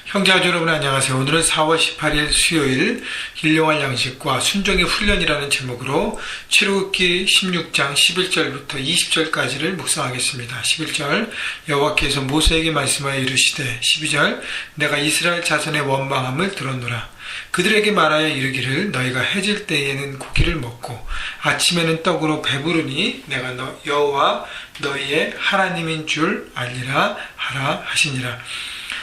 형제자매 여러분 안녕하세요. 오늘은 4월 18일 수요일 일용할 양식과 순종의 훈련이라는 제목으로 출애굽기 16장 11절부터 20절까지를 묵상하겠습니다. 11절 여호와께서 모세에게 말씀하여 이르시되 12절 내가 이스라엘 자손의 원망함을 들었노라. 그들에게 말하여 이르기를 너희가 해질 때에는 고기를 먹고 아침에는 떡으로 배부르니 내가 여호와 너희의 하나님인 줄 알리라 하라 하시니라.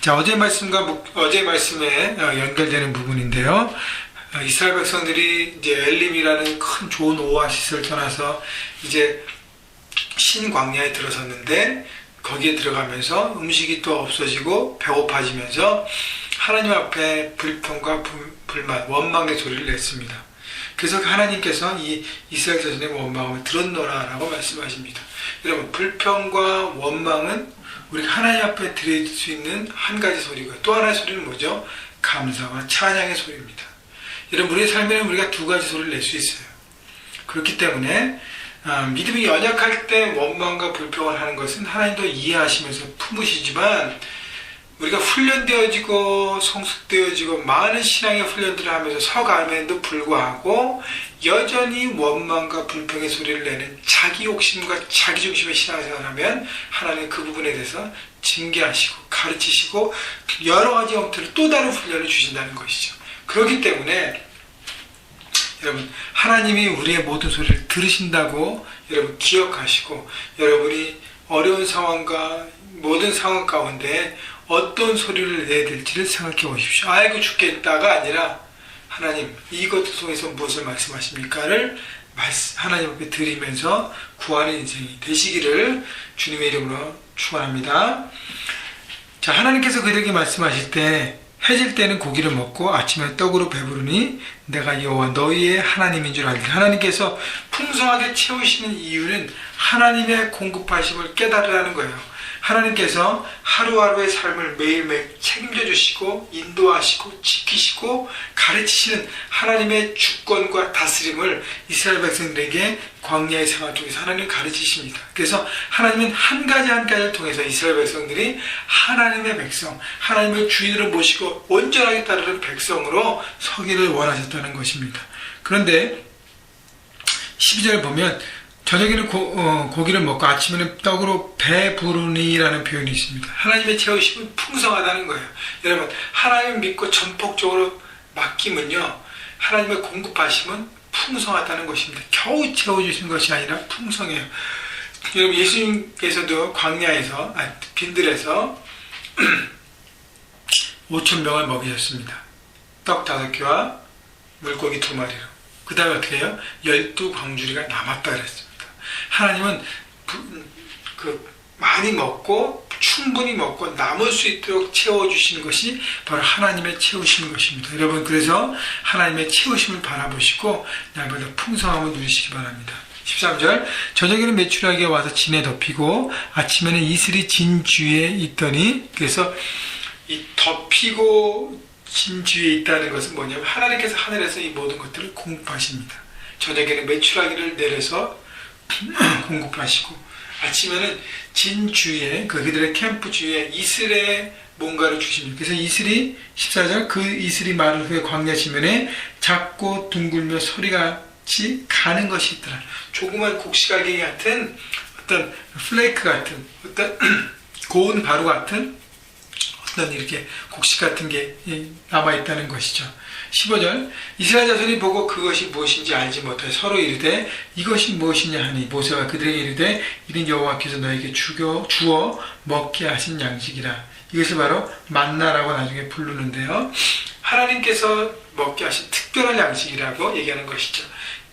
자, 어제 말씀에 연결되는 부분인데요. 이스라엘 백성들이 이제 엘림이라는 큰 좋은 오아시스를 떠나서 이제 신광야에 들어섰는데 거기에 들어가면서 음식이 또 없어지고 배고파지면서 하나님 앞에 불평과 불만, 원망의 소리를 냈습니다. 그래서 하나님께서 이 이스라엘 자손의 원망을 들었노라라고 말씀하십니다. 여러분, 불평과 원망은 우리가 하나님 앞에 드릴 수 있는 한 가지 소리고요. 또 하나의 소리는 뭐죠? 감사와 찬양의 소리입니다. 여러분, 우리의 삶에는 우리가 두 가지 소리를 낼 수 있어요. 그렇기 때문에 믿음이 연약할 때 원망과 불평을 하는 것은 하나님도 이해하시면서 품으시지만 우리가 훈련되어지고 성숙되어지고 많은 신앙의 훈련들을 하면서 서감에도 불구하고 여전히 원망과 불평의 소리를 내는 자기 욕심과 자기 중심의 신앙생활을 하면 하나님은 그 부분에 대해서 징계하시고 가르치시고 여러 가지 형태로 또 다른 훈련을 주신다는 것이죠. 그렇기 때문에 여러분, 하나님이 우리의 모든 소리를 들으신다고 여러분 기억하시고 여러분이 어려운 상황과 모든 상황 가운데 어떤 소리를 내야 될지를 생각해 보십시오. 아이고 죽겠다가 아니라 하나님 이것 통해서 무엇을 말씀하십니까를 하나님 앞에 드리면서 구하는 인생이 되시기를 주님의 이름으로 축원합니다. 자, 하나님께서 그들에게 말씀하실 때 해질 때는 고기를 먹고 아침에 떡으로 배부르니 내가 여호와 너희의 하나님인 줄 알리라. 하나님께서 풍성하게 채우시는 이유는 하나님의 공급하심을 깨달으라는 거예요. 하나님께서 하루하루의 삶을 매일매일 책임져 주시고 인도하시고 지키시고 가르치시는 하나님의 주권과 다스림을 이스라엘 백성들에게 광야의 생활 통해서 하나님 가르치십니다. 그래서 하나님은 한 가지를 통해서 이스라엘 백성들이 하나님의 백성, 하나님을 주인으로 모시고 온전하게 따르는 백성으로 서기를 원하셨다는 것입니다. 그런데 12절 보면 저녁에는 고기를 먹고 아침에는 떡으로 배부르니라는 표현이 있습니다. 하나님의 채우심은 풍성하다는 거예요. 여러분, 하나님을 믿고 전폭적으로 맡기면요, 하나님의 공급하심은 풍성하다는 것입니다. 겨우 채워주신 것이 아니라 풍성해요. 여러분, 예수님께서도 광야에서 빈들에서 5,000명을 먹이셨습니다. 떡 5개와 물고기 2마리로. 그 다음에 어떻게 해요? 12광주리가 남았다 그랬습니다. 하나님은 많이 먹고 충분히 먹고 남을 수 있도록 채워주시는 것이 바로 하나님의 채우시는 것입니다. 여러분, 그래서 하나님의 채우심을 바라보시고 날마다 풍성함을 누리시기 바랍니다. 13절 저녁에는 메추라기가 와서 진에 덮이고 아침에는 이슬이 진 주위에 있더니, 그래서 이 덮이고 진 주위에 있다는 것은 뭐냐면 하나님께서 하늘에서 이 모든 것들을 공급하십니다. 저녁에는 메추라기를 내려서 공급하시고 아침에는 진 주위에 그들의 캠프 주위에 이슬에 뭔가를 주십니다. 그래서 이슬이 14절 그 이슬이 마른 후에 광야 지면에 작고 둥글며 소리같이 가는 것이 있더라. 조그만 곡식알갱이 같은 어떤 플레이크 같은 어떤 고운 가루 같은 어떤 이렇게 곡식 같은 게 남아있다는 것이죠. 15절 이스라엘 자손이 보고 그것이 무엇인지 알지 못하여 서로 이르되 이것이 무엇이냐 하니 모세가 그들에게 이르되 이는 여호와께서 너에게 주어 먹게 하신 양식이라. 이것을 바로 만나라고 나중에 부르는데요, 하나님께서 먹게 하신 특별한 양식이라고 얘기하는 것이죠.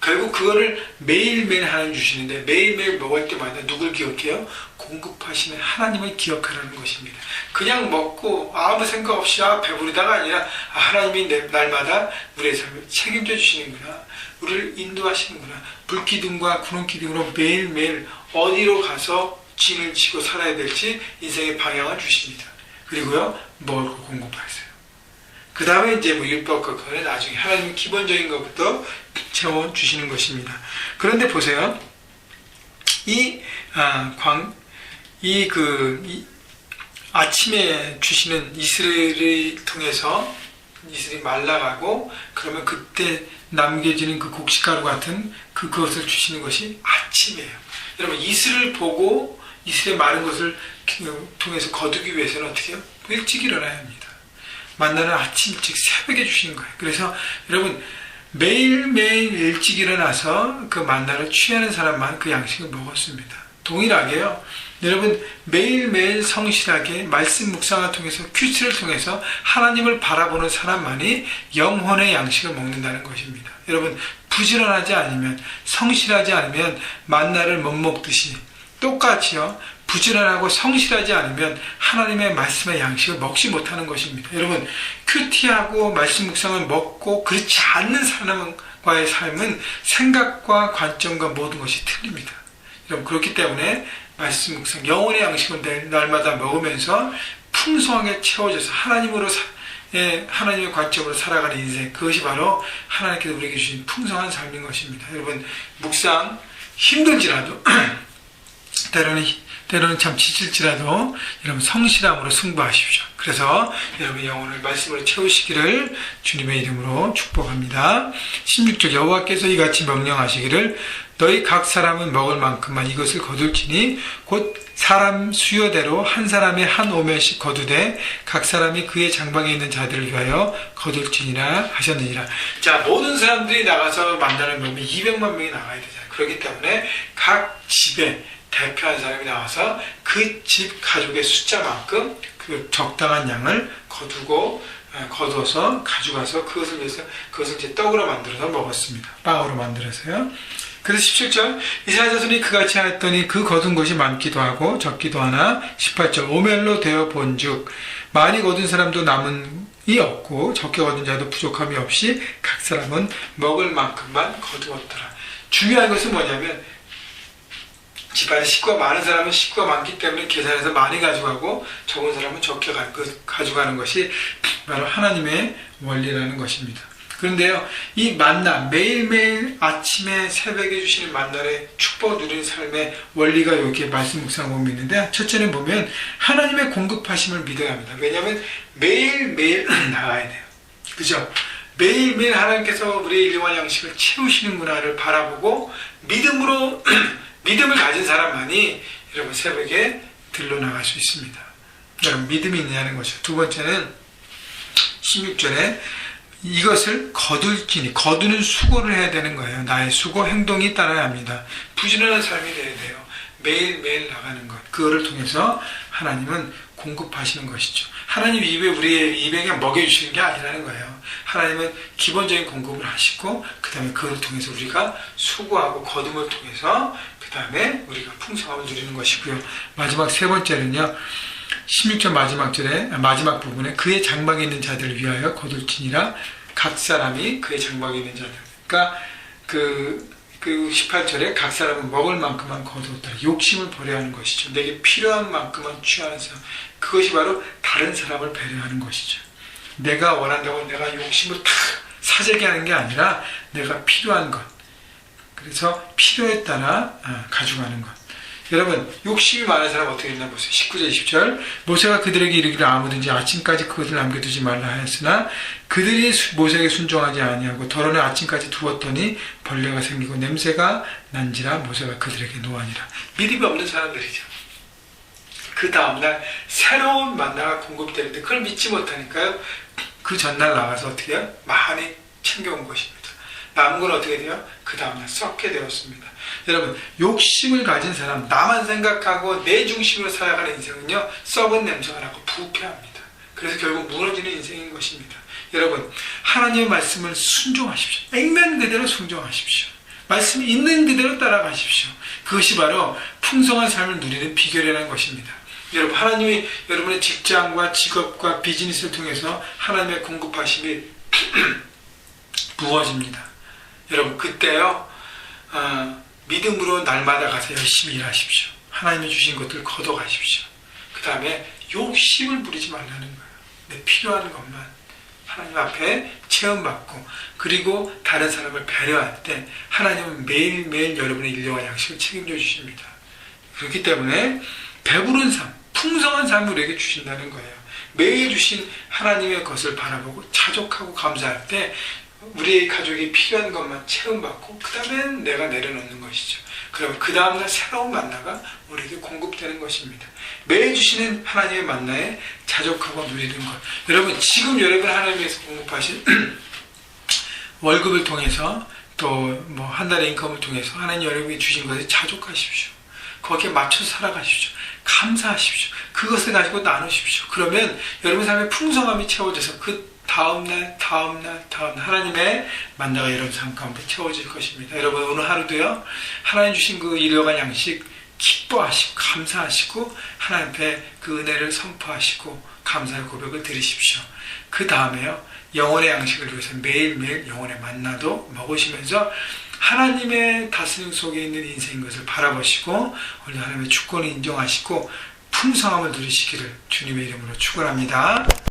결국 그거를 매일매일 하나님 주시는데 매일매일 먹을 때마다 누굴 기억해요? 공급하시는 하나님을 기억하라는 것입니다. 그냥 먹고 아무 생각 없이 배부르다가 아니라 하나님이 날마다 우리의 삶을 책임져 주시는구나, 우리를 인도하시는구나, 불기둥과 구름기둥으로 매일매일 어디로 가서 진을 치고 살아야 될지 인생의 방향을 주십니다. 그리고요, 먹을 거 공급하세요. 그 다음에 이제 율법과 그거는 나중에 하나님의 기본적인 것부터 채워주시는 것입니다. 그런데 보세요. 아침에 주시는 이슬을 통해서 이슬이 말라가고 그러면 그때 남겨지는 그 곡식가루 같은 그것을 주시는 것이 아침이에요. 여러분 이슬을 보고 이슬의 마른 것을 통해서 거두기 위해서는 어떻게 해요? 일찍 일어나야 합니다. 만나는 아침 일찍 새벽에 주시는 거예요. 그래서 여러분 매일매일 일찍 일어나서 그 만나를 취하는 사람만 그 양식을 먹었습니다. 동일하게요. 여러분 매일매일 성실하게 말씀 묵상을 통해서 큐티를 통해서 하나님을 바라보는 사람만이 영혼의 양식을 먹는다는 것입니다. 여러분 부지런하지 않으면 성실하지 않으면 만나를 못 먹듯이 똑같이요. 부지런하고 성실하지 않으면 하나님의 말씀의 양식을 먹지 못하는 것입니다. 여러분 큐티하고 말씀 묵상을 먹고 그렇지 않는 사람과의 삶은 생각과 관점과 모든 것이 틀립니다. 여러분 그렇기 때문에 말씀 묵상 영혼의 양식을 날마다 먹으면서 풍성하게 채워져서 하나님의 관점으로 살아가는 인생, 그것이 바로 하나님께서 우리에게 주신 풍성한 삶인 것입니다. 여러분 묵상 힘들지라도 때로는 참 지칠지라도 여러분 성실함으로 승부하십시오. 그래서 여러분 영혼을 말씀으로 채우시기를 주님의 이름으로 축복합니다. 16절 여호와께서 이같이 명령하시기를 너희 각 사람은 먹을 만큼만 이것을 거둘지니 곧 사람 수요대로 한 사람이 한 오멜씩 거두되 각 사람이 그의 장방에 있는 자들을 위하여 거둘지니라 하셨느니라. 자, 모든 사람들이 나가서 만나는 놈이 200만 명이 나가야 되잖아요. 그렇기 때문에 각 집에 대표한 사람이 나와서 그 집 가족의 숫자만큼 그 적당한 양을 거두어서 가져가서 그것을 이제 떡으로 만들어서 먹었습니다. 빵으로 만들어서요. 그래서 17절 이스라엘 자손이 그같이 하였더니 그 거둔 것이 많기도 하고 적기도 하나 18절 오멜로 되어 본즉 많이 거둔 사람도 남은이 없고 적게 거둔 자도 부족함이 없이 각 사람은 먹을 만큼만 거두었더라. 중요한 것은 뭐냐면 집안에 식구가 많은 사람은 식구가 많기 때문에 계산해서 많이 가져가고 적은 사람은 적게 가져가는 것이 바로 하나님의 원리라는 것입니다. 그런데요, 이 만나, 매일매일 아침에 새벽에 주시는 만나의 축복을 누리는 삶의 원리가 여기에 말씀 묵상 보면 있는데, 첫째는 보면 하나님의 공급하심을 믿어야 합니다. 왜냐하면 매일매일 나가야 돼요. 그죠? 매일매일 하나님께서 우리의 일용할 양식을 채우시는구나를 바라보고 믿음을 가진 사람만이 여러분 새벽에 들러 나갈 수 있습니다. 여러분 믿음이 있느냐는 것이죠. 두 번째는 16절에 이것을 거둘지니 거두는 수고를 해야 되는 거예요. 나의 수고 행동이 따라야 합니다. 부지런한 삶이 돼야 돼요. 매일매일 나가는 것, 그거를 통해서 하나님은 공급하시는 것이죠. 하나님 입에 우리의 입에 먹여주시는 게 아니라는 거예요. 하나님은 기본적인 공급을 하시고 그 다음에 그걸 통해서 우리가 수고하고 거둠을 통해서 그 다음에 우리가 풍성함을 누리는 것이고요. 마지막 세 번째는요, 16절 마지막 부분에 그의 장막에 있는 자들을 위하여 거둘지니라. 각 사람이 그의 장막에 있는 자들, 그러니까 그 18절에 각 사람은 먹을 만큼만 거두었다. 욕심을 버려야 하는 것이죠. 내게 필요한 만큼만 취하는 사람, 그것이 바로 다른 사람을 배려하는 것이죠. 내가 원한다고 내가 욕심을 다 사재기 하는 게 아니라 내가 필요한 것, 그래서 필요에 따라 가져가는 것. 여러분 욕심이 많은 사람 어떻게 했나 보세요. 19절 20절 모세가 그들에게 이르기를 아무든지 아침까지 그것을 남겨두지 말라 하였으나 그들이 모세에게 순종하지 아니하고 덜어내 아침까지 두었더니 벌레가 생기고 냄새가 난지라 모세가 그들에게 노하니라. 믿음이 없는 사람들이죠. 그 다음날 새로운 만나가 공급되는데 그걸 믿지 못하니까요, 그 전날 나가서 어떻게 해요? 많이 챙겨온 것입니다. 남은 건 어떻게 돼요? 그 다음날 썩게 되었습니다. 여러분 욕심을 가진 사람, 나만 생각하고 내 중심으로 살아가는 인생은요, 썩은 냄새가 나고 부패합니다. 그래서 결국 무너지는 인생인 것입니다. 여러분 하나님의 말씀을 순종하십시오. 액면 그대로 순종하십시오. 말씀이 있는 그대로 따라가십시오. 그것이 바로 풍성한 삶을 누리는 비결이라는 것입니다. 여러분 하나님이 여러분의 직장과 직업과 비즈니스를 통해서 하나님의 공급하심이 부어집니다. 여러분 그때요, 믿음으로 날마다 가서 열심히 일하십시오. 하나님이 주신 것들을 걷어가십시오. 그 다음에 욕심을 부리지 말라는 거예요. 내 필요한 것만 하나님 앞에 체험받고, 그리고 다른 사람을 배려할 때 하나님은 매일매일 여러분의 일용할 양식을 책임져 주십니다. 그렇기 때문에 배부른 삶, 풍성한 삶을 우리에게 주신다는 거예요. 매일 주신 하나님의 것을 바라보고 자족하고 감사할 때 우리의 가족이 필요한 것만 채움받고 그 다음엔 내가 내려놓는 것이죠. 그럼 그 다음날 새로운 만나가 우리에게 공급되는 것입니다. 매일 주시는 하나님의 만나에 자족하고 누리는 것. 여러분 지금 여러분 하나님께서 공급하신 월급을 통해서 또 뭐 한 달의 인컴을 통해서 하나님 여러분이 주신 것에 자족하십시오. 거기에 맞춰서 살아가십시오. 감사하십시오. 그것을 가지고 나누십시오. 그러면 여러분 삶의 풍성함이 채워져서 그 다음날 하나님의 만나가 여러분 삶 가운데 채워질 것입니다. 여러분 오늘 하루도요 하나님 주신 그 일용할 양식 기뻐하시고 감사하시고 하나님 앞에 그 은혜를 선포하시고 감사의 고백을 드리십시오. 그 다음에요 영혼의 양식을 위해서 매일매일 영혼의 만나도 먹으시면서 하나님의 다스림 속에 있는 인생인 것을 바라보시고 오늘 하나님의 주권을 인정하시고 풍성함을 누리시기를 주님의 이름으로 축원합니다.